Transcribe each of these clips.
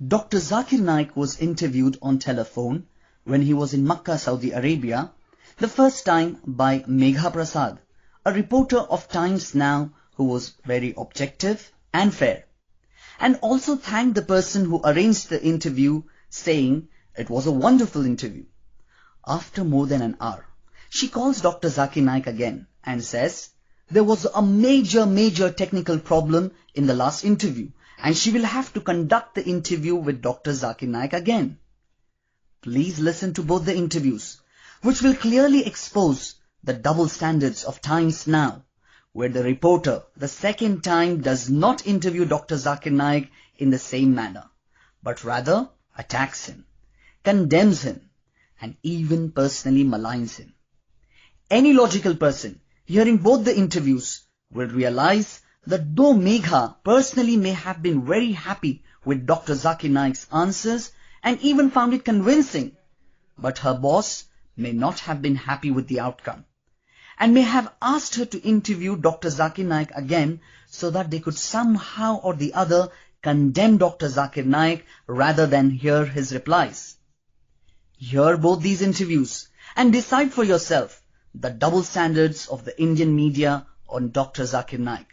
Dr. Zakir Naik was interviewed on telephone when he was in Makkah, Saudi Arabia, the first time by Megha Prasad, a reporter of Times Now who was very objective and fair, and also thanked the person who arranged the interview, saying it was a wonderful interview. After more than an hour, she calls Dr. Zakir Naik again and says there was a major technical problem in the last interview and she will have to conduct the interview with Dr. Zakir Naik again. Please listen to both the interviews, which will clearly expose the double standards of Times Now, where the reporter the second time does not interview Dr. Zakir Naik in the same manner, but rather attacks him, condemns him, and even personally maligns him. Any logical person hearing both the interviews will realize that though Megha personally may have been very happy with Dr. Zakir Naik's answers and even found it convincing, but her boss may not have been happy with the outcome and may have asked her to interview Dr. Zakir Naik again so that they could somehow or the other condemn Dr. Zakir Naik rather than hear his replies. Hear both these interviews and decide for yourself the double standards of the Indian media on Dr. Zakir Naik.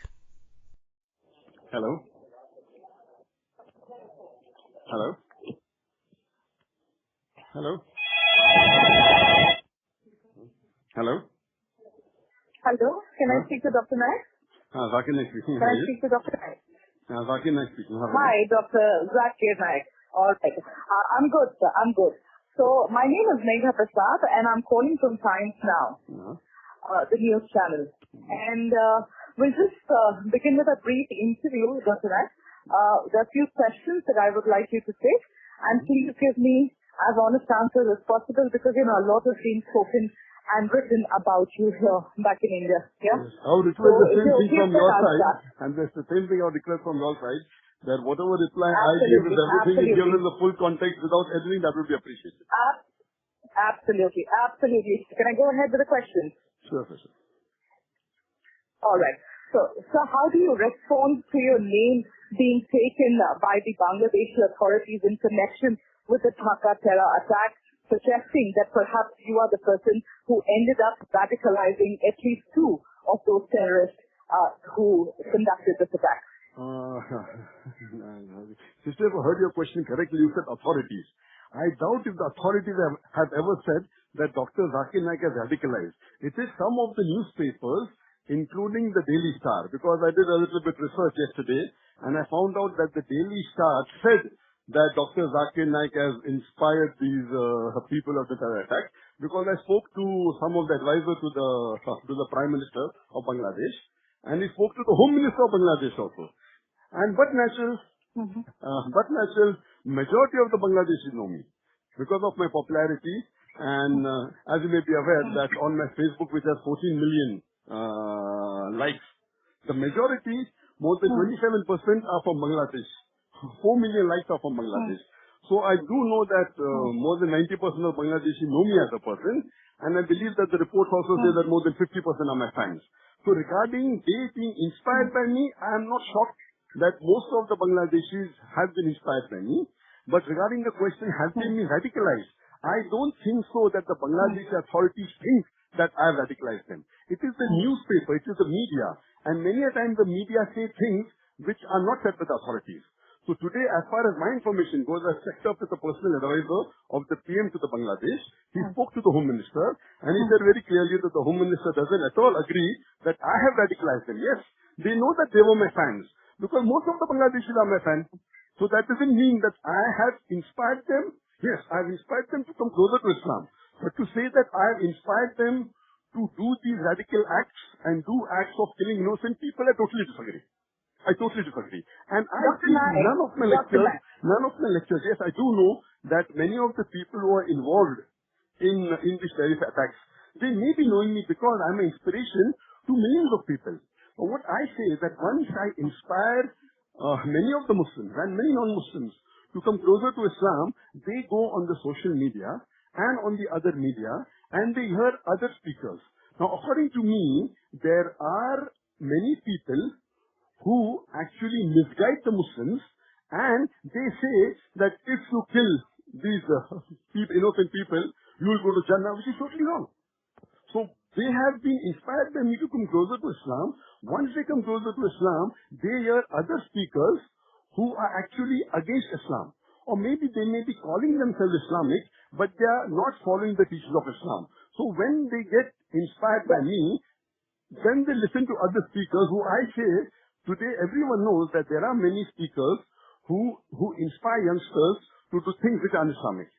Hello? Hello? Hello? Hello? Hello, can I speak to Dr. Naik? Zakir Naik speaking. Can I speak to Dr. Naik? Zakir Naik speaking. Hi, Dr. Zakir Naik. All right. I'm good, sir. I'm good. So, my name is Megha Prasad and I'm calling from Times Now, the news channel. And we'll just begin with a brief interview, Dr. Naik. There are a few questions that I would like you to take, and please give me as honest answers as possible because, a lot has been spoken and written about you here back in India. Yeah? Yes. I would request the same thing from your side, and there's the same thing I would request from your side, that whatever reply I give is everything is given in the full context without editing, that would be appreciated. Absolutely. Can I go ahead with the questions? Sure. All right. So how do you respond to your name being taken by the Bangladeshi authorities in connection with the Dhaka terror attack, suggesting that perhaps you are the person who ended up radicalizing at least two of those terrorists who conducted this attack? Sister, if I heard your question correctly, you said authorities. I doubt if the authorities have ever said that Dr. Zakir Naik has radicalized. It is some of the newspapers, including the Daily Star, because I did a little bit research yesterday, and I found out that the Daily Star said that Dr. Zakir Naik has inspired these people of the terror attack, because I spoke to some of the advisors to the Prime Minister of Bangladesh, and he spoke to the Home Minister of Bangladesh also. And but natural, majority of the Bangladeshis know me because of my popularity, and as you may be aware that on my Facebook, which has 14 million likes, the majority, more than 27% are from Bangladesh. 4 million likes are from Bangladesh. So I do know that more than 90% of Bangladeshi know me as a person, and I believe that the reports also say that more than 50% are my fans. So regarding they being inspired by me, I am not shocked that most of the Bangladeshis have been inspired by me. But regarding the question, has they been radicalized? I don't think so that the Bangladeshi authorities think that I have radicalized them. It is the newspaper, it is the media, and many a time the media say things which are not said with the authorities. So today, as far as my information goes, I checked up with the personal advisor of the PM to the Bangladesh. He spoke to the Home Minister, and he said very clearly that the Home Minister doesn't at all agree that I have radicalized them. Yes, they know that they were my fans, because most of the Bangladeshis are my fans. So that doesn't mean that I have inspired them. Yes, I have inspired them to come closer to Islam. But to say that I have inspired them to do these radical acts and do acts of killing innocent people, I totally disagree. And I think none of my lectures, yes, I do know that many of the people who are involved in these terrorist attacks, they may be knowing me because I'm an inspiration to millions of people. But what I say is that once I inspire many of the Muslims and many non-Muslims to come closer to Islam, they go on the social media and on the other media and they hear other speakers. Now, according to me, there are many people who actually misguide the Muslims and they say that if you kill these innocent people, you will go to Jannah, which is totally wrong. So they have been inspired by me to come closer to Islam. Once they come closer to Islam, they hear other speakers who are actually against Islam. Or maybe they may be calling themselves Islamic, but they are not following the teachings of Islam. So when they get inspired by me, then they listen to other speakers who I say, today everyone knows that there are many speakers who inspire youngsters to do things which are un-Islamic.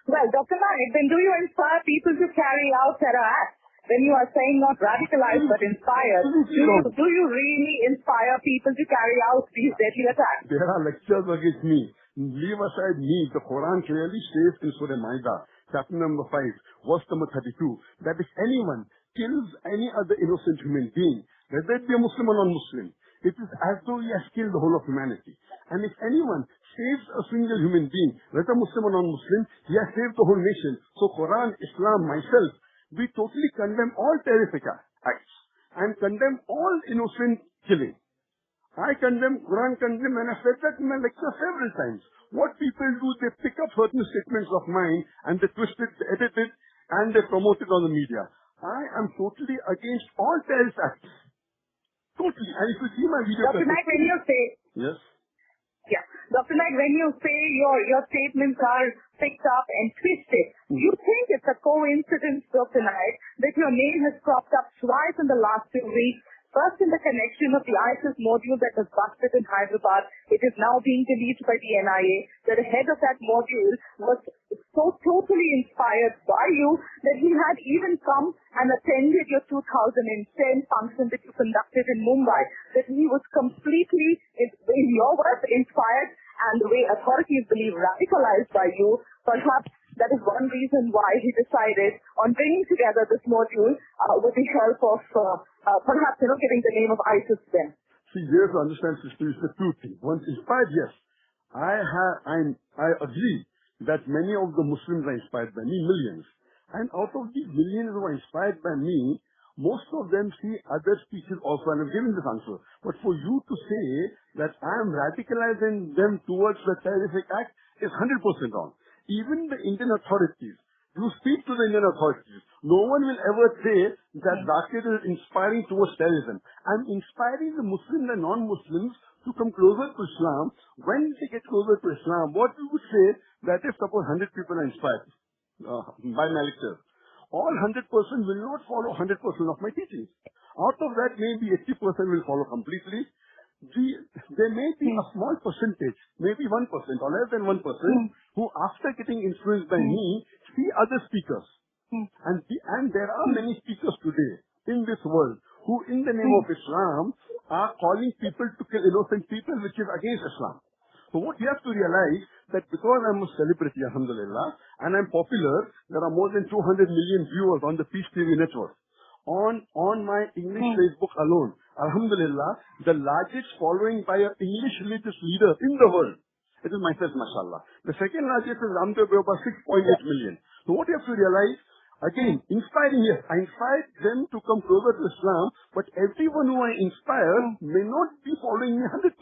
Well, Dr. Naik, then do you inspire people to carry out terror acts? When you are saying not radicalized but inspired, do you really inspire people to carry out these deadly attacks? There are lectures against me. Leave aside me. The Quran clearly says in Surah Ma'idah, chapter number 5, verse number 32, that if anyone kills any other innocent human being, whether it be a Muslim or non-Muslim, it is as though he has killed the whole of humanity. And if anyone saves a single human being, whether Muslim or non-Muslim, he has saved the whole nation. So Quran, Islam, myself, we totally condemn all terrific acts and condemn all innocent killing. I condemn, Quran condemn, and I've said that in my lecture several times. What people do, they pick up certain statements of mine and they twist it, they edit it, and they promote it on the media. I am totally against all terrorist acts. Totally. And if you see my video... Dr. Naik, when you say... Yes? Yeah. Dr. Naik, when you say your statements are picked up and twisted, you think it's a coincidence, Dr. Naik, that your name has cropped up twice in the last 2 weeks? First in the connection of the ISIS module that was busted in Hyderabad. It is now being deleted by the NIA. The head of that module was so totally inspired by you that he had even come and attended your 2010 function that you conducted in Mumbai. That he was completely, in your words, inspired and the way authorities believe radicalized by you. Perhaps that is one reason why he decided on bringing together this module with the help of perhaps, giving the name of ISIS then. See, you have to understand, sister, it's the two things. Once inspired, yes. I agree that many of the Muslims are inspired by me, millions. And out of these millions who are inspired by me, most of them see other speeches also, and I've given this answer. But for you to say that I am radicalizing them towards the terroristic act is 100% wrong. Even the Indian authorities, you speak to the Indian authorities, no one will ever say that Zakir is inspiring towards terrorism. I'm inspiring the Muslims and non-Muslims to come closer to Islam. When they get closer to Islam, what we would say that if suppose 100 people are inspired by my lecture, all 100% will not follow 100% of my teachings. Out of that, maybe 80% will follow completely. There may be a small percentage, maybe 1% or less than 1%, who after getting influenced by me, see other speakers. And there are many speakers today in this world who in the name of Islam are calling people to kill innocent people, which is against Islam. So what you have to realize that because I'm a celebrity, alhamdulillah, and I'm popular, there are more than 200 million viewers on the Peace TV network. On my English Facebook alone, alhamdulillah, the largest following by an English religious leader in the world. It is myself, mashallah. The second largest is Ramdev Baba, 6.8 million. So what you have to realize, again, inspiring, yes, I inspired them to come closer to Islam, but everyone who I inspire may not be following me 100%.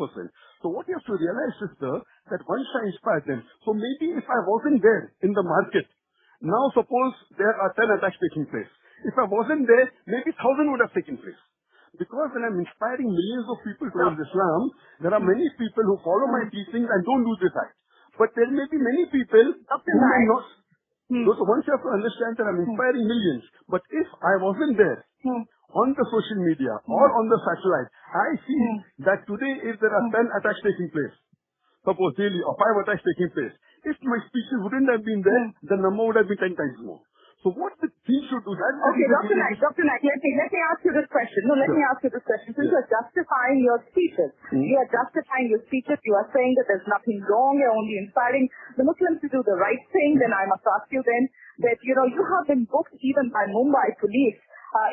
So what you have to realize, sister, that once I inspired them, so maybe if I wasn't there in the market, now suppose there are 10 attacks taking place. If I wasn't there, maybe 1,000 would have taken place. Because when I'm inspiring millions of people towards Islam, there are many people who follow my teachings and don't do this act. But there may be many people who may not. So once you have to understand that I'm inspiring millions, but if I wasn't there on the social media or on the satellite, I see that today if there are 10 attacks taking place, suppose daily or 5 attacks taking place, if my speeches wouldn't have been there, the number would have been 10 times more. So what the team should do that? Okay, Dr. Naik, let me ask you this question. No, let me ask you this question. Since you're justifying your speeches, you are saying that there's nothing wrong, you're only inspiring the Muslims to do the right thing, then I must ask you then that, you have been booked even by Mumbai police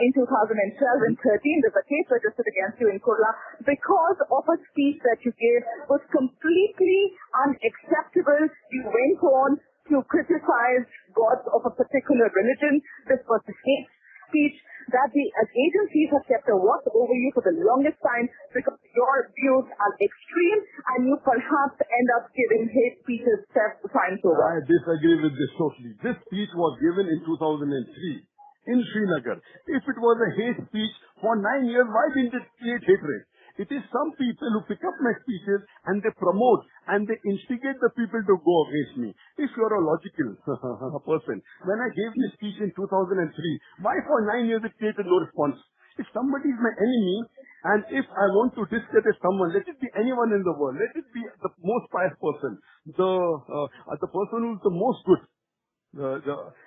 in 2012 and 13. There's a case registered against you in Kurla because of a speech that you gave was completely unacceptable. You went on to criticize gods of a particular religion. This was the case. speech that the agencies have kept a watch over you for the longest time because your views are extreme and you perhaps end up giving hate speeches times over. I disagree with this totally. This speech was given in 2003 in Srinagar. If it was a hate speech for 9 years, why didn't it create hatred? It is some people who pick up my speeches and they promote and they instigate the people to go against me. If you are a logical person, when I gave this speech in 2003, why for 9 years it created no response? If somebody is my enemy and if I want to discredit someone, let it be anyone in the world, let it be the most pious person, the person who is the most good.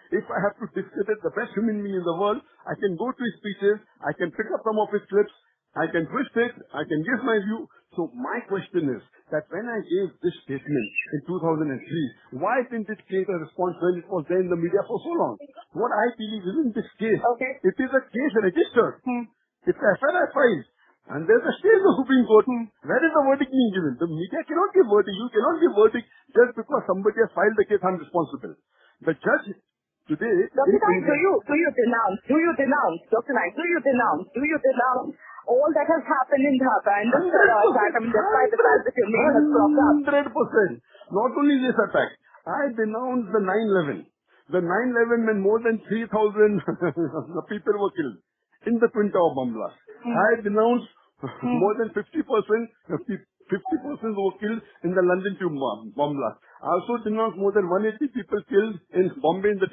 If I have to discredit the best human being in the world, I can go to his speeches, I can pick up some of his clips, I can twist it, I can give my view. So my question is that when I gave this statement in 2003, why didn't it create a response when it was there in the media for so long? What I believe is in this case, it is a case registered. It's a FIR filed. And there's a stay in the Supreme Court. Where is the verdict being given? The media cannot give verdict. You cannot give verdict just because somebody has filed the case unresponsible. The judge today... Dr. Naik, do you denounce all that has happened in Dhaka and this attack, despite the fact that your name has cropped up? 100%. Not only this attack, I denounce the 9/11. The 9/11 when more than 3,000 people were killed in the Twin Tower bomb blast. I denounce more than 50% were killed in the London Tube bomb blast. I also denounce more than 180 people killed in Bombay in the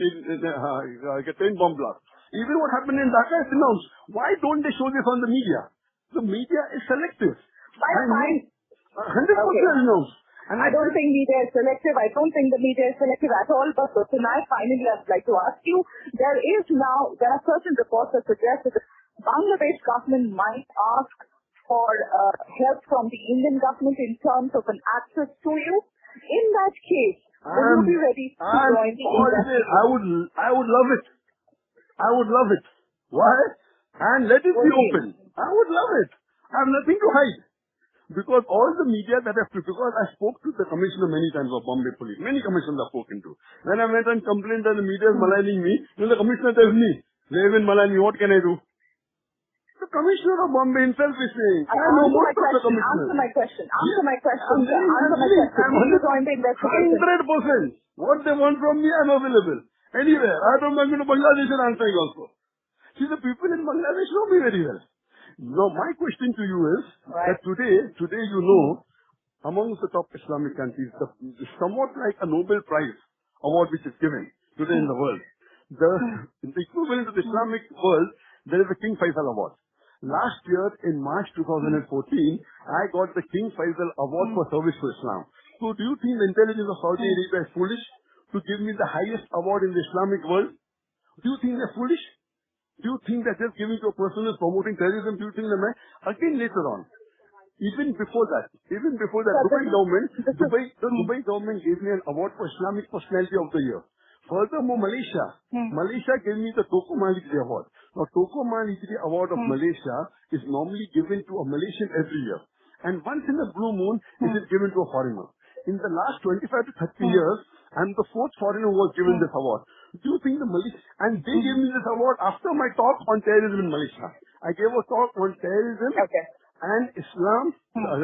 train bomb blast. Even what happened in Dhaka is denounced. Why don't they show this on the media? The media is selective. 100% denounced. And I don't think media is selective. I don't think the media is selective at all. But tonight, finally, I'd like to ask you, there are certain reports that suggest that the Bangladesh government might ask for help from the Indian government in terms of an access to you. In that case, would you be ready to join the investigation? I would love it. I would love it. Why? And let it be open. I would love it. I have nothing to hide. Because all the media that because I spoke to the commissioner many times of Bombay Police. Many commissioners I've spoken to. When I went and complained that the media is maligning me, then the commissioner tells me, they even malign me, what can I do? The commissioner of Bombay himself is saying, I know most of the commissioners. Answer my question. Will you join the investigation? 100%. What they want from me, I'm available. Anywhere. I don't mind going to Bangladesh and answering also. See, the people in Bangladesh know me very well. Now, my question to you is that today you know, amongst the top Islamic countries, somewhat like a Nobel Prize award which is given today in the world. The equivalent of the Islamic world, there is a King Faisal Award. Last year, in March 2014, I got the King Faisal Award for Service to Islam. So do you think the intelligence of Saudi Arabia is foolish to give me the highest award in the Islamic world? Do you think they're foolish? Do you think that just giving to a person who is promoting terrorism, do you think that again later on, even before that, Dubai government gave me an award for Islamic Personality of the Year. Furthermore, Malaysia gave me the Toko Malikri Award. Now, Toko Malikri Award of Malaysia is normally given to a Malaysian every year. And once in a blue moon, it is given to a foreigner. In the last 25 to 30 years, I'm the fourth foreigner who was given this award. Do you think and they gave me this award after my talk on terrorism in Malaysia. I gave a talk on terrorism and Islam,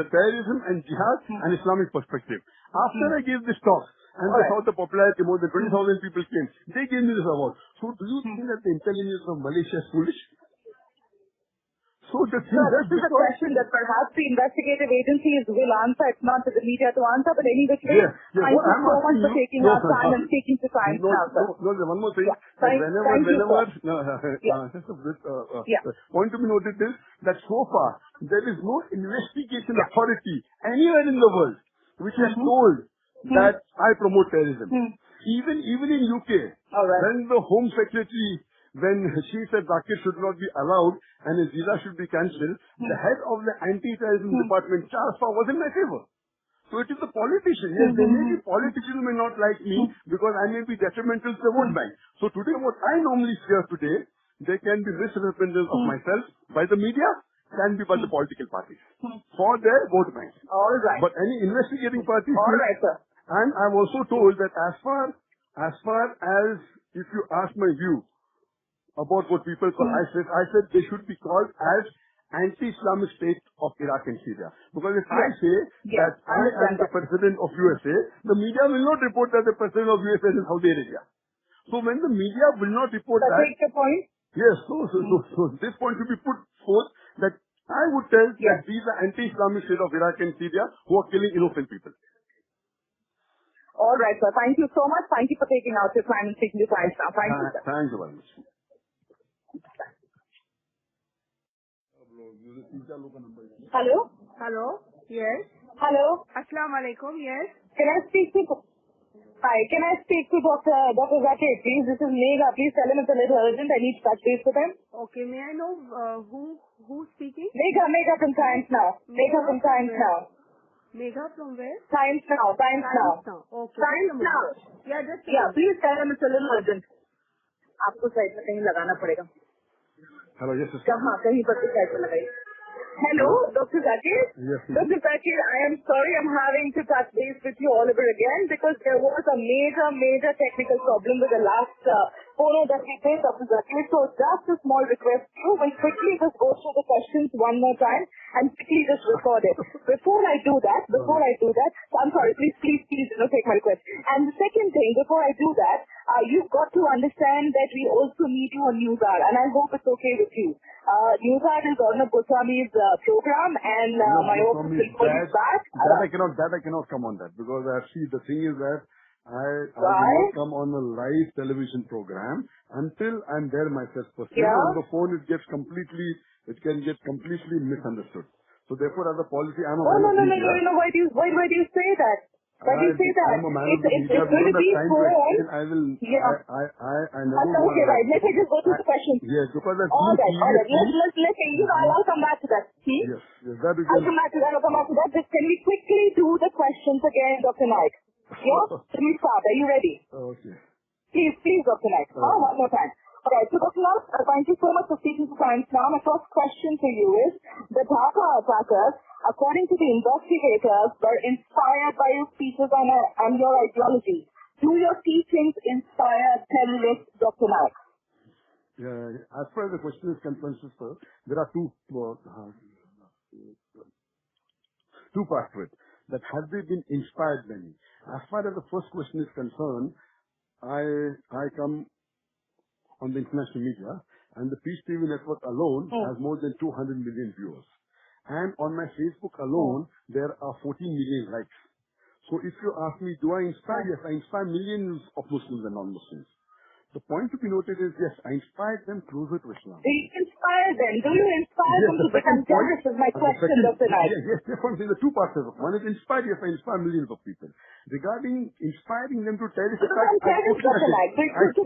terrorism and jihad and Islamic perspective. After I gave this talk, and I saw the popularity, more than 20,000 people came, they gave me this award. So do you think that the intelligence of Malaysia is foolish? So this is a question that perhaps the investigative agencies will answer. It's not to the media to answer, but anyway, thank you so much for taking our time and speaking to Times now, sir. No, one more thing. Point to be noted is that so far, there is no investigation authority anywhere in the world which has told that I promote terrorism. Even in UK, when the Home Secretary, when she said Zakir should not be allowed and his visa should be cancelled, the head of the anti-terrorism department, Charles Shaw, was in my favor. So it is the politician. Yes, there may be politicians who may not like me because I may be detrimental to the vote bank. So today what I normally fear today, there can be misrepresentations of myself by the media, can be by the political parties for their vote banks. All right. But any investigating party... All right, sir. And I'm also told that as far as if you ask my view, about what people call, I said they should be called as anti-Islamic state of Iraq and Syria. Because if I say that I am the president of USA, the media will not report that the president of USA is in Saudi Arabia. So when the media will not report that... Take the point. Yes, so this point should be put forth that I would tell that these are anti-Islamic state of Iraq and Syria who are killing innocent people. All right, sir. Thank you so much. Thank you for taking out your time and taking the time now. Thank you, sir. Thank you very much. Hello? Hello? Yes. Hello? Assalamu alaikum. Yes. Can I speak to... Hi, can I speak to Dr. Zakir, please? This is Megha. Please tell him it's a little urgent. I need to touch base with him. Okay, may I know who's speaking? Megha from Times Now. Megha from Times Now. Megha from where? Times Now. Okay. Times Now. Yeah, please tell him it's a little urgent. आपको side में कहीं लगाना पड़ेगा. Hello, yes, sister. कहाँ कहीं पर side में लगाइए. Hello, Dr. Zakir? Yes, Dr. Zakir, I am sorry I'm having to touch base with you all over again because there was a major technical problem with the last phono that we did, Dr. Zakir. So just a small request to you, we'll quickly just go through the questions one more time and quickly just record it. Before I do that, I'm sorry, please, take my request. And the second thing, before I do that, you've got to understand that we also need you on Newshour, and I hope it's okay with you. Newshour is Arnab Goswami's program, and my office will call you back. That I cannot come on that, because the thing is that I will not come on a live television program until I'm there myself personally. On the phone it can get completely misunderstood. So therefore, as a policy, I'm a man of media. No. Why do you say that? Why do you say that? I'm a man of the media. It's going to be phone. I will. I never. Okay, right. Let me just go through the questions. Yes, because that's all right. I'll come back to that. See? Yes. That we can. I'll come back to that. Just can we quickly do the questions again, Dr. Naik? Yeah? Let me start. Are you ready? Okay. Please, Dr. Naik. One more time. Alright, so Dr. Naik, thank you so much for speaking to Times Now. My first question to you is, the Dhaka attackers, according to the investigators, were inspired by your speeches and your ideology. Do your teachings inspire terrorists, Dr. Naik? Yeah, as far as the question is concerned, sister, there are two parts to it. That have they been inspired by me? As far as the first question is concerned, I come on the international media, and the Peace TV network alone has more than 200 million viewers. And on my Facebook alone, there are 14 million likes. So if you ask me, do I inspire? Yes, I inspire millions of Muslims and non-Muslims. The point to be noted is, yes, I inspired them closer to Islam. Do you inspire them? Do you inspire them to become terrorists is my question, Dr. Naik. Yes, there are two parts of it. One is inspired, yes, I inspire millions of people. Regarding inspiring them to terrorist attacks, to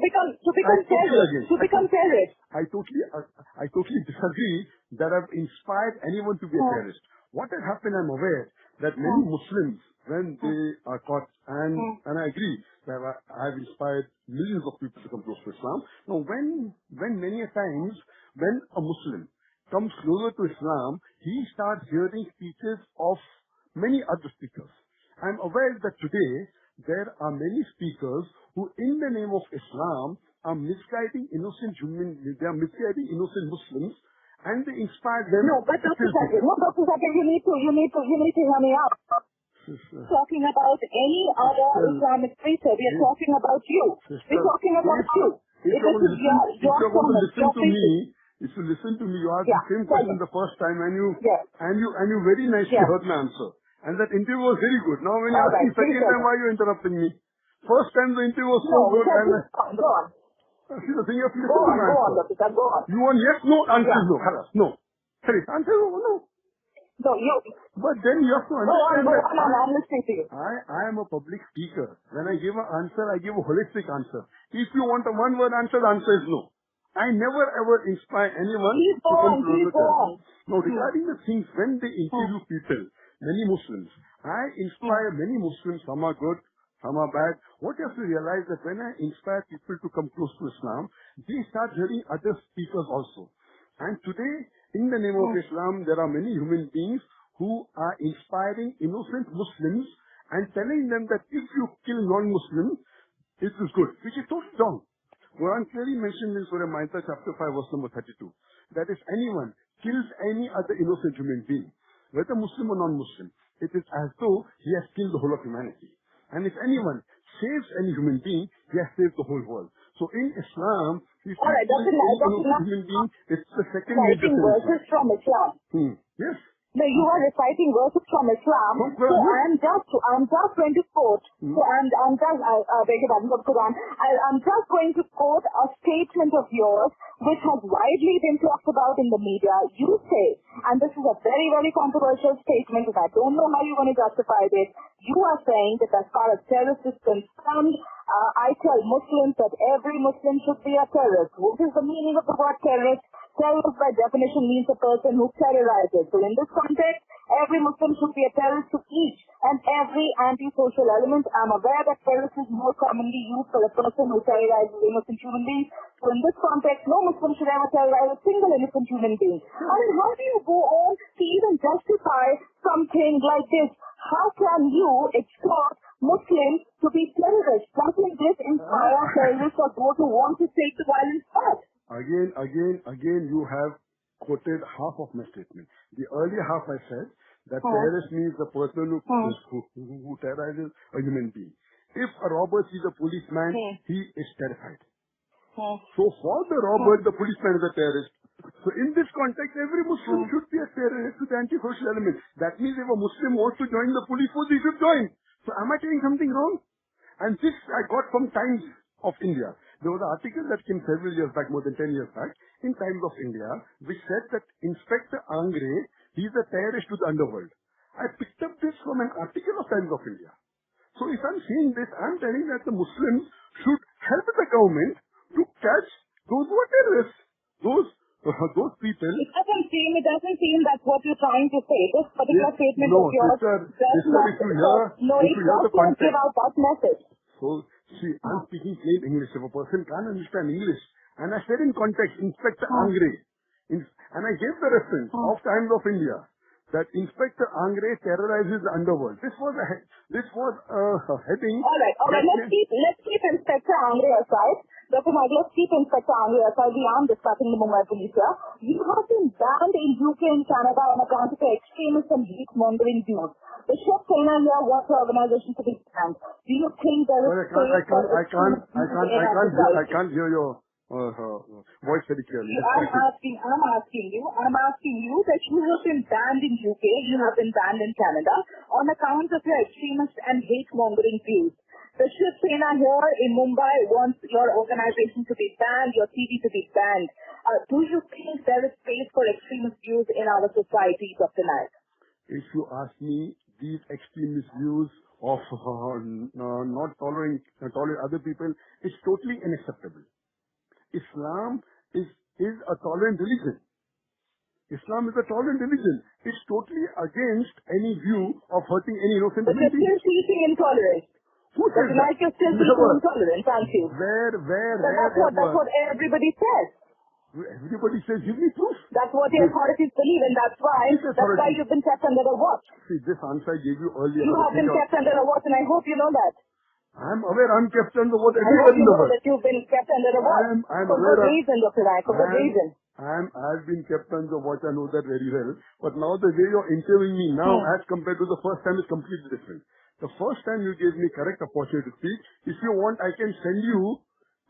become terrorists. I totally disagree that I've inspired anyone to be a terrorist. What has happened, I'm aware that many Muslims, when they are caught, and I agree that I've inspired millions of people to come close to Islam. Now, when many a times, when a Muslim comes closer to Islam, he starts hearing speeches of many other speakers. I'm aware that today, there are many speakers who, in the name of Islam, are misguiding innocent Muslims, and they inspire them. No, but Dr. Zakir, you need to hear me out. Talking about any other Islamic preacher, we are talking about you. We're talking about you. If you're going to listen to me, you asked the same question the first time, and you very nicely heard my answer. And that interview was very good. Now when you ask me second time, why are you interrupting me? First time the interview was so good. Go on. See, the thing you have to listen to my answer. Go on. You want yes, no, answer no. No. Sorry, answer no. No, but then you have to understand I'm listening to you. I am a public speaker. When I give an answer, I give a holistic answer. If you want a one-word answer, the answer is no. I never ever inspire anyone to come closer to us. Now, regarding the things, when they interview people, many Muslims, I inspire many Muslims, some are good, some are bad. What you have to realize that when I inspire people to come close to Islam, they start hearing other speakers also. And today, in the name of Islam, there are many human beings who are inspiring innocent Muslims and telling them that if you kill non-Muslims, it is good, which is totally wrong. Quran clearly mentioned in Surah Ma'idah chapter 5 verse number 32. That if anyone kills any other innocent human being, whether Muslim or non-Muslim, it is as though he has killed the whole of humanity. And if anyone saves any human being, he has saved the whole world. So in Islam, if you Alright, kill any innocent human being, it's the second major Reciting verses from Islam. Yes. No, you are reciting verses from Islam. So I'm just going to quote. So I beg your pardon, from Quran. I'm just going to quote a statement of yours, which has widely been talked about in the media. You say, and this is a very, very controversial statement, and I don't know how you're going to justify this. You are saying that as far as terrorist is concerned, I tell Muslims that every Muslim should be a terrorist. What is the meaning of the word terrorist? Terrorist by definition means a person who terrorizes. So in this context, every Muslim should be a terrorist to each and every anti-social element. I'm aware that terrorist is more commonly used for a person who terrorizes innocent human beings. So in this context, no Muslim should ever terrorize a single innocent human being. I mean, how do you go on to even justify something like this? How can you expect Muslims to be terrorists? Doesn't this inspire terrorists or those who want to take the violent path? Again, you have quoted half of my statement. The earlier half I said that terrorist means the person who terrorizes a human being. If a robber sees a policeman, he is terrified. So for the robber, the policeman is a terrorist. So in this context, every Muslim should be a terrorist with anti-social element. That means if a Muslim wants to join the police force, he should join. So am I saying something wrong? And this I got from Times of India. There was an article that came several years back, more than 10 years back, in Times of India, which said that Inspector Angre, he's a terrorist to the underworld. I picked up this from an article of Times of India. So if I'm saying this, I'm telling that the Muslims should help the government to catch those who are terrorists. Those people. It doesn't seem that's what you're trying to say. This particular statement of yours if you hear the context, give out that message. So, see, I'm speaking plain English. If a person can't understand English, and I said in context, Inspector Angre, and I gave the reference of Times of India, that Inspector Angre terrorizes the underworld. This was a heading. All right. Let's keep Inspector Angre aside. Dr. Naik, let's keep Inspector Angre aside. We are discussing the Mumbai police here. You have been banned in UK and Canada on account of extremist and hate-mongering views. The Shiv Sena here wants the organization to be banned. Do you think there is I can't hear your voice very clearly. I'm asking you that you have been banned in UK, you have been banned in Canada on account of your extremist and hate-mongering views. The Shiv Sena here in Mumbai wants your organization to be banned, your TV to be banned. Do you think there is space for extremist views in our society, Dr. Naik? If you ask me, these extremist views of not tolerating other people is totally unacceptable. Islam is a tolerant religion. Islam is a tolerant religion. It's totally against any view of hurting any innocent human being. But you're still teaching intolerance. Who says that? Like you're still teaching intolerance, aren't you? That's what everybody says. Everybody says, give me proof. That's what the authorities believe, and that's why you've been kept under a watch. See, this answer I gave you earlier. You have been kept under a watch, and I hope you know that. I'm aware I'm kept under watch. Everybody knows that you've been kept under a watch. I'm for aware good reason, Dr. Naik, for good reason. I've been kept under watch. I know that very well. But now the way you're interviewing me now, as compared to the first time, is completely different. The first time you gave me correct opportunity to speak. If you want, I can send you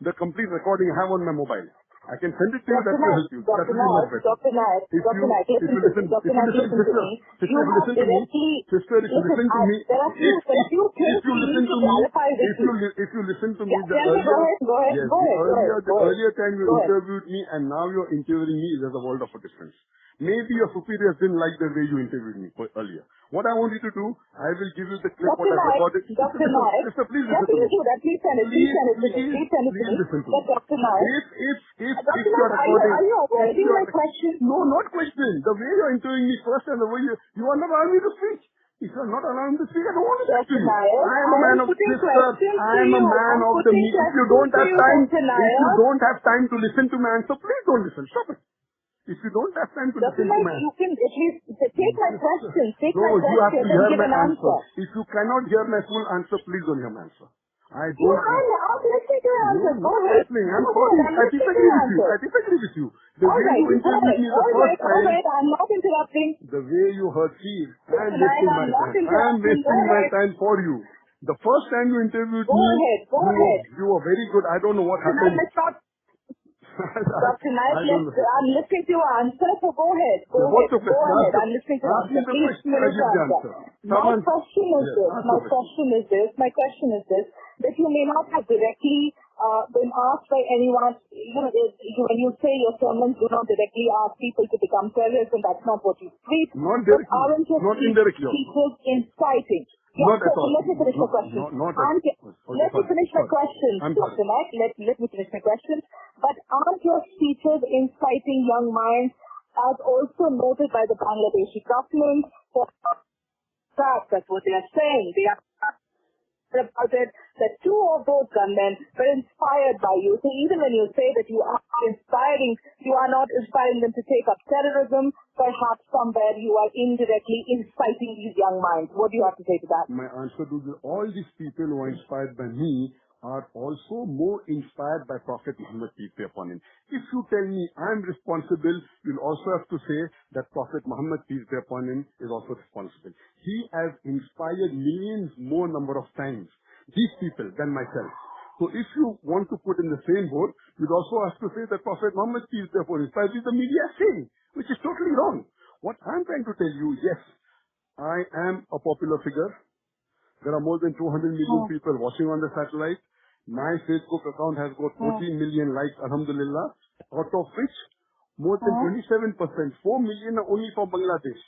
the complete recording I have on my mobile. I can send it to you. That will help you. That will be much better. Dr. Naik, if you listen to me, if you listen to me, the earlier time you interviewed me and now you're interviewing me, there's a world of a difference. Maybe your superiors didn't like the way you interviewed me earlier. What I want you to do, I will give you the clip what I recorded. Dr. Naik, please listen to me. Please send it to me. Listen to me. Dr. Naik, if you're recording... Are you avoiding my question? No, not question. The way you're interviewing me first and the way you are not allowing me to speak. If you're not allowing me to speak, I don't want to speak to you. I am a man of sister. I am a man of the media. If you don't have time to listen to my answer, please don't listen. Stop it. If you don't have time to listen to my answer. You can at least take my question. You have to hear my answer. If you cannot hear my full answer, please don't hear my answer. I You don't... I'm listening to your answer. Go ahead. I'm Go sorry. ahead. I'm I listening to disagree your with you. answer. I disagree with you. The All way right, you interviewed me the first all time, right. I'm not interrupting. the way you heard, see, I'm Tonight, wasting my I'm not time. I'm interrupting. Go wasting my ahead. time for you. The first time you interviewed Go me, ahead. Go ahead. you were very good. I don't know what Tonight, happened. let's not. But tonight, I don't know. I'm listening to your answer, so go ahead. Go What's ahead. the question? Go ahead. I'm listening to your Ask me answer. the Please question. I finish give your the answer. answer. My question is Yes, this. ask My the question is this. My question is this. That you may not have directly been asked by anyone. When you say your sermons do not directly ask people to become terrorists, and that's not what you preach. Not But directly. aren't your Not indirectly. teachers inciting? Not at So all. let me finish my question. Not at all. Let me finish my question, I'm sorry. Dr. Naik. Let me finish my question. But aren't your teachers inciting young minds, as also noted by the Bangladeshi government? For that's what they are saying. They are about it that two of those gunmen were inspired by you. So even when you say that you are not inspiring them to take up terrorism, perhaps somewhere you are indirectly inciting these young minds. What do you have to say to that? My answer to all these people who are inspired by me are also more inspired by Prophet Muhammad, peace be upon him. If you tell me I'm responsible, you'll also have to say that Prophet Muhammad, peace be upon him, is also responsible. He has inspired millions more number of times, these people, than myself. So if you want to put in the same boat, you'd also have to say that Prophet Muhammad, peace be upon him, is the media saying, which is totally wrong. What I'm trying to tell you, yes, I am a popular figure. There are more than 200 million people watching on the satellite. My Facebook account has got 14 million likes, alhamdulillah, out of which more than 27%, 4 million are only from Bangladesh.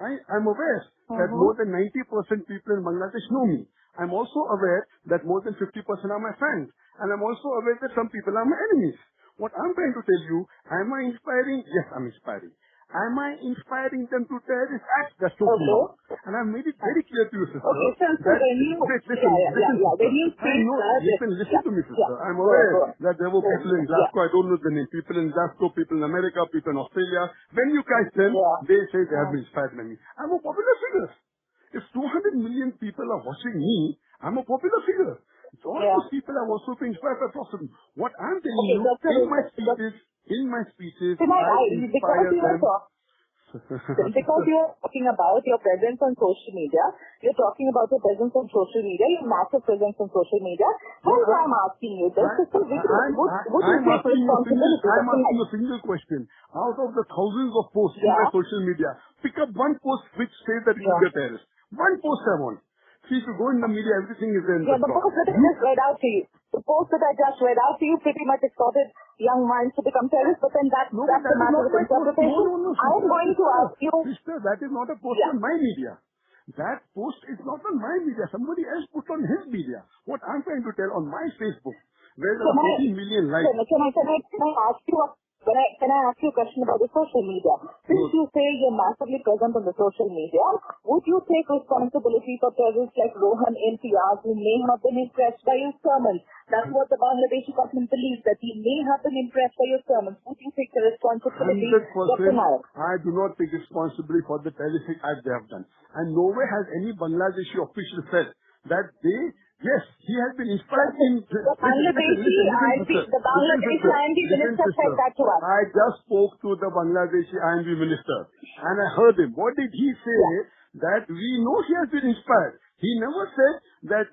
I'm aware that more than 90% people in Bangladesh know me. I'm also aware that more than 50% are my fans. And I'm also aware that some people are my enemies. What I'm trying to tell you, am I inspiring? Yes, I'm inspiring. Am I inspiring them to terrorist acts? That's totally wrong. And I've made it very clear to you, sister. Okay, so when you... Listen, listen to me, sister. I'm aware that there were people in Glasgow, I don't know the name, people in Glasgow, people in America, people in Australia. When you catch them, they say they have been inspired by me. I'm a popular figure. If 200 million people are watching me, I'm a popular figure. So all those people have also been inspired by Prophet. What I'm telling you, in my speeches, I inspire them. Because you are talking about your presence on social media, you're talking about your presence on social media, your massive presence on social media. That's why I'm asking you this. Would you take responsibility? I'm asking a single question. Out of the thousands of posts in my social media, pick up one post which says that you're a terrorist. One post I want. See, if you go in the media, everything is there in the the post that I just read out to you. The post that I just read out to you pretty much extorted young minds to become terrorists, but then that's the matter of interpretation. I'm going to ask you... Sister, that is not a post on my media. That post is not on my media. Somebody else put on his media. What I'm trying to tell on my Facebook, where there are 14 million likes... Can I ask you can I ask you a question about the social media? Since you say you're massively present on the social media, would you take responsibility for terrorists like Rohan Imtiaz who may have been impressed by your sermons? That's what the Bangladeshi government believes, that he may have been impressed by your sermons. Would you take the responsibility? 100%. I do not take responsibility for the terroristic act they have done. And nowhere has any Bangladeshi official said that yes, he has been inspired in... The Bangladeshi IMD minister said that to us. I just spoke to the Bangladeshi IMD minister and I heard him. What did he say? That we know he has been inspired. He never said that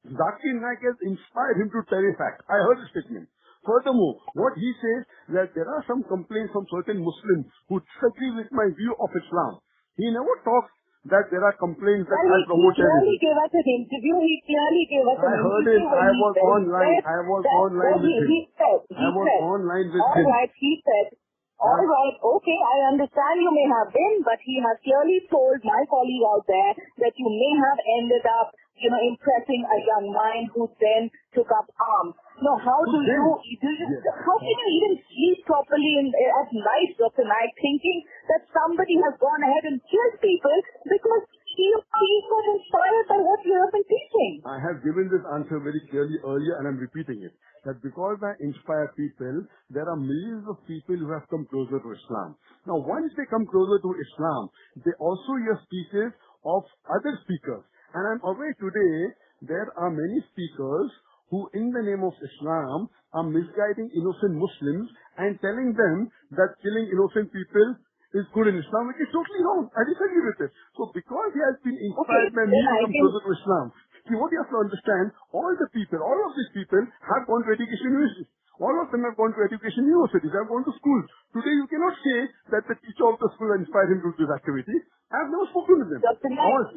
Zakir Naik has inspired him to terrorist act. I heard the statement. Furthermore, what he says that there are some complaints from certain Muslims who disagree with my view of Islam. He never talks that there are complaints that I promote terrorism. He gave us an interview. He clearly gave us an interview. I heard him. I was online. I was online with him. All right, he said, all right, okay, I understand you may have been, but he has clearly told my colleague out there that you may have ended up, impressing a young mind who then took up arms. Now, how can you even sleep properly at night, Dr. Naik, thinking that somebody has gone ahead and killed people because he got inspired by what you have been teaching? I have given this answer very clearly earlier and I'm repeating it. That because I inspire people, there are millions of people who have come closer to Islam. Now, once they come closer to Islam, they also hear speeches of other speakers. And I'm aware today there are many speakers who, in the name of Islam, are misguiding innocent Muslims and telling them that killing innocent people is good in Islam, which is totally wrong. I disagree with it. So because he has been inspired by me from closer to Islam, see, what you have to understand, all of these people have gone to education universities. All of them have gone to education universities. They have gone to schools. Today you cannot say that the teacher of the school inspired him to do this activity. I have never spoken with them. Listen to my answer.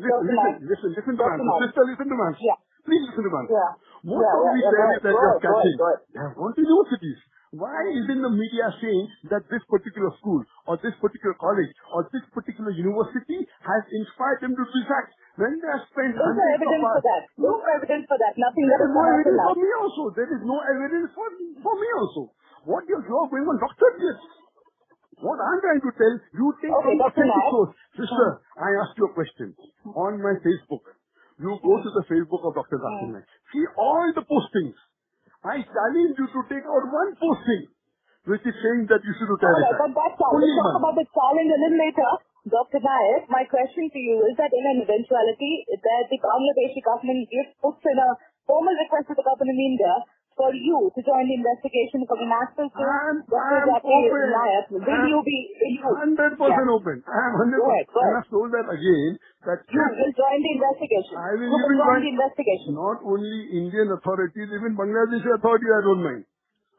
Sister, listen to my answer. Yeah. Please listen to my answer. Yeah. Most of these areas that they are catching, they have gone to universities. Why isn't the media saying that this particular school or this particular college or this particular university has inspired them to do this act? When they have spent There's no evidence for that. No evidence for that. Nothing there that is is no evidence allowed. for me also. There is no evidence for me also. What you're going on, doctor, yes. What I'm trying to tell, you take Okay, from Dr. authentic Naik. source. Sister, I asked you a question on my Facebook. You go to the Facebook of Dr. Zakir Naik. See all the postings. I challenge you to take out one posting which is saying that you should do terrorist Alright, but that's all. Only We'll talk one. about the challenge a little later. Dr. Naik, my question to you is that in an eventuality that the Bangladeshi government puts in a formal request to the government in India for you to join the investigation for the national I'm Dr. Zakir open. Naik, will you be 100% open. I am 100%. Go ahead. And I've told that again that You will join the investigation. I will You even join join the investigation. not only Indian authorities, even Bangladeshi authority I don't mind.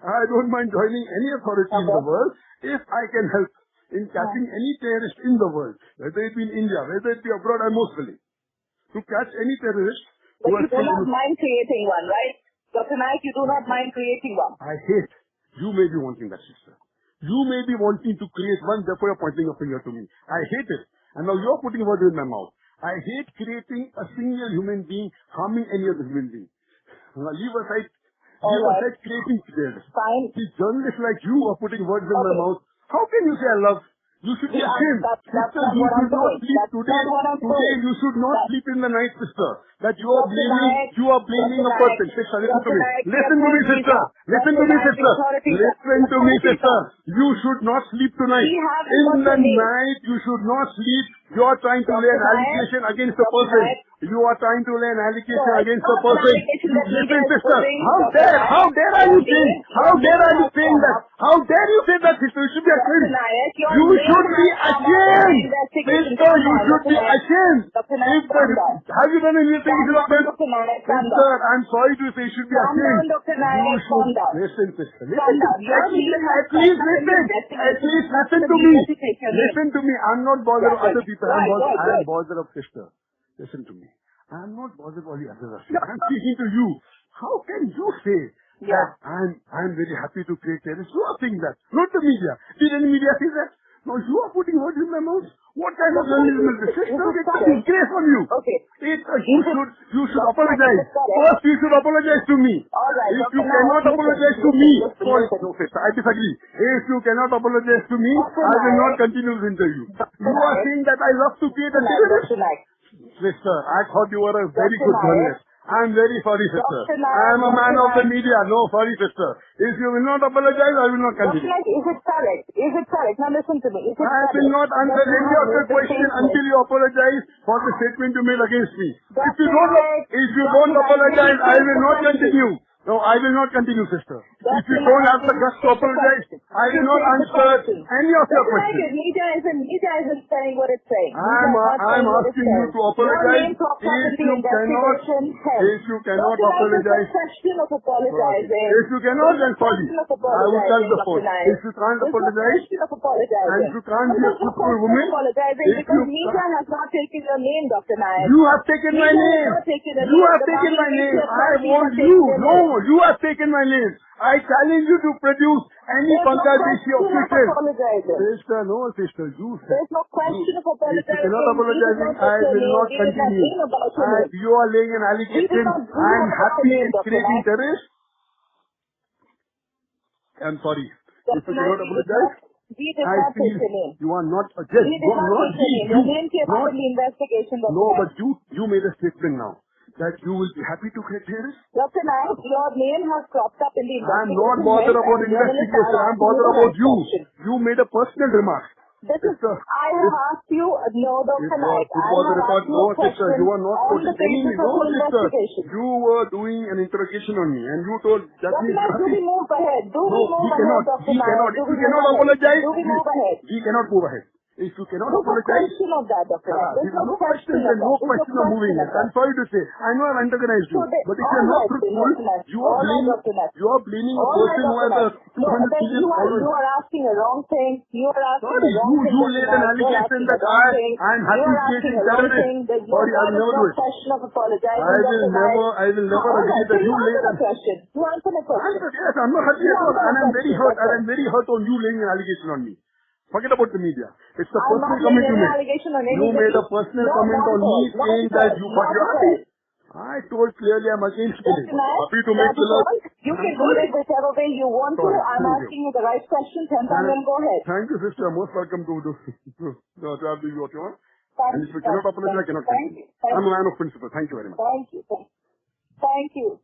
I don't mind joining any authority in the world if I can help in catching any terrorist in the world, whether it be in India, whether it be abroad, I'm most willing to catch any terrorist But who you has do killed not innocent. mind creating one, right? Dr. Naik, you do not mind creating one. I hate. You may be wanting that, sister. You may be wanting to create one, therefore you're pointing a finger to me. I hate it. And now you're putting words in my mouth. I hate creating a single human being harming any other human being. Now leave aside creating terrorists. Fine. These journalists like you are putting words in my mouth. How can you say I love? You should be ashamed. That's Sister, not you what I'm should not doing. sleep That's today. not what I'm Today doing. you should not sleep in the night, sister. That you are Dr. blaming, Naik, you are blaming a Dr. person. Naik, Sister, listen to Dr. me. Naik, Listen to me, Dr. sister. Naik, Listen to Dr. me, Naik, sister. authority, Listen to me, authority, sister. You should not sleep tonight. We have In what's the your name? night, you should not sleep. You are trying to lay an Dr. Naik, allegation against a Dr. person. Naik. You are trying to lay an allegation No, against it's a not an person. allegation that Listen, media is sister. putting, How Dr. dare Naik, you your saying? name- How your dare name are you has saying come that? up. How dare you say that, sister? You should be Dr. ashamed. Naik, your You name should be has come up in the ashamed. investigation. Sister, Calm you down, should Dr. be Naik. ashamed. Dr. Naik, calm down. Have you done an investigation of this? Dr. Naik, calm Sister, down. I'm sorry to say you should be Calm down, ashamed. Dr. Naik, You calm should down. listen, sister. Calm down. Your name has At least come up in the listen. At investigation. least Not listen the to me. media to take your name. Listen to me. I'm not bothered of Yeah, other good. people. Right, I'm right. bothered of sister. Listen to me. I'm not bothered of all the others are saying. I'm speaking to you. How can you say that I'm very happy to create terrorists? You are saying that, not the media. Did any media say that? No, you are putting words in my mouth. What kind of journalism is this? Sister, it's a disgrace on you. Okay. You should apologize. First, you should apologize to me. All right, If Dr. you cannot Naik, apologize to listen, me, listen. no, sister, I disagree. If you cannot apologize to me, Dr. I will not Naik. continue this interview. You are Naik. saying that I love to create a terrorist. Dr. Naik. Sister, I thought you were a very Dr. good Naik. journalist. I'm very sorry, sister. Dr. Naik, I am a man Dr. of the Naik. media. No, sorry, sister. If you will not apologize, I will not Dr. continue. Naik, is it correct? Is it correct? Now listen to me. Is it I correct? will not answer that you any have of your made the question statement? until you apologize for the statement you made against me. If you Dr. don't, Naik, if you Dr. don't Naik, apologize, will I you will please not answer? continue. No, I will not continue, sister. If you Dr. don't Naik, have the will you guts to take the apologize, question? I will You not take the answer question. any of your Dr. Naik, questions. media isn't saying what it's saying. I'm asking you to apologize. Your name popped up in the investigation. If you cannot Dr. Naik, apologize, it's a question of apologizing. if you cannot, then sorry. It's a question of I will tell the apologizing, phone. Dr. Naik. If you can't It's a apologize, question of apologizing. and if you can't be a It's a truthful question woman, of apologizing if because you media has not taken your name, Dr. Naik. you have taken my Media name. has not taken your You name. have The taken my Bangladeshi name. I authorities want have you. taken your No, name. you have taken my name. I challenge you to produce any There's no Bangladeshi question of official. apologizing. Sister, no, sister, you said. There's no question of If you apologizing. cannot apologize, I will not continue. You are laying an allegation. I am happy in creating terrorists. I'm sorry. If you cannot apologize, We did I not feel take your name. you are not a judge. We did not take your name. Your name came up in the investigation. Dr. No, Naik. but you made a statement now that you will be happy to create terrorists. Dr. Naik, your name has cropped up in the I'm investigation. not bothered about investigation. I'm bothered about you. You made a personal remark. This is, I have asked you, no, Dr. Naik. It was a record. No, sister, you are not quoting any. No, sister. You were doing an interrogation on me and you told that Dr. means Naik, do we move ahead? Do we move ahead, Dr. Naik? If you cannot apologize, do we move ahead? we cannot move ahead. If you cannot There's no apologize, question of that, Dr. Naik. there's no question of moving it. I'm sorry to say. I know I've antagonized you. But if you're not truthful, you are blaming a person who has a 200 billion followers. You are asking a wrong thing. You are asking Sorry, a wrong thing. you laid an allegation that I'm happy creating terrorists. Sorry, I will never do it. Question of apologizing, I will never agree that you laid an question. You answer my question. Yes, I'm not happy at all. And I'm very hurt. And I'm very hurt on you laying an allegation on me. Forget about the media. It's a personal comment you made. You made a personal comment on me saying that you got your happy. I told clearly I'm against killing. Happy to make killers. You can do it whichever way you want to. I'm asking you the right questions and then go ahead. Thank you, sister. You're most welcome to have this what you want. And if you cannot apologize, I cannot. Thank you. I'm a man of principle. Thank you very much. Thank you. Thank you.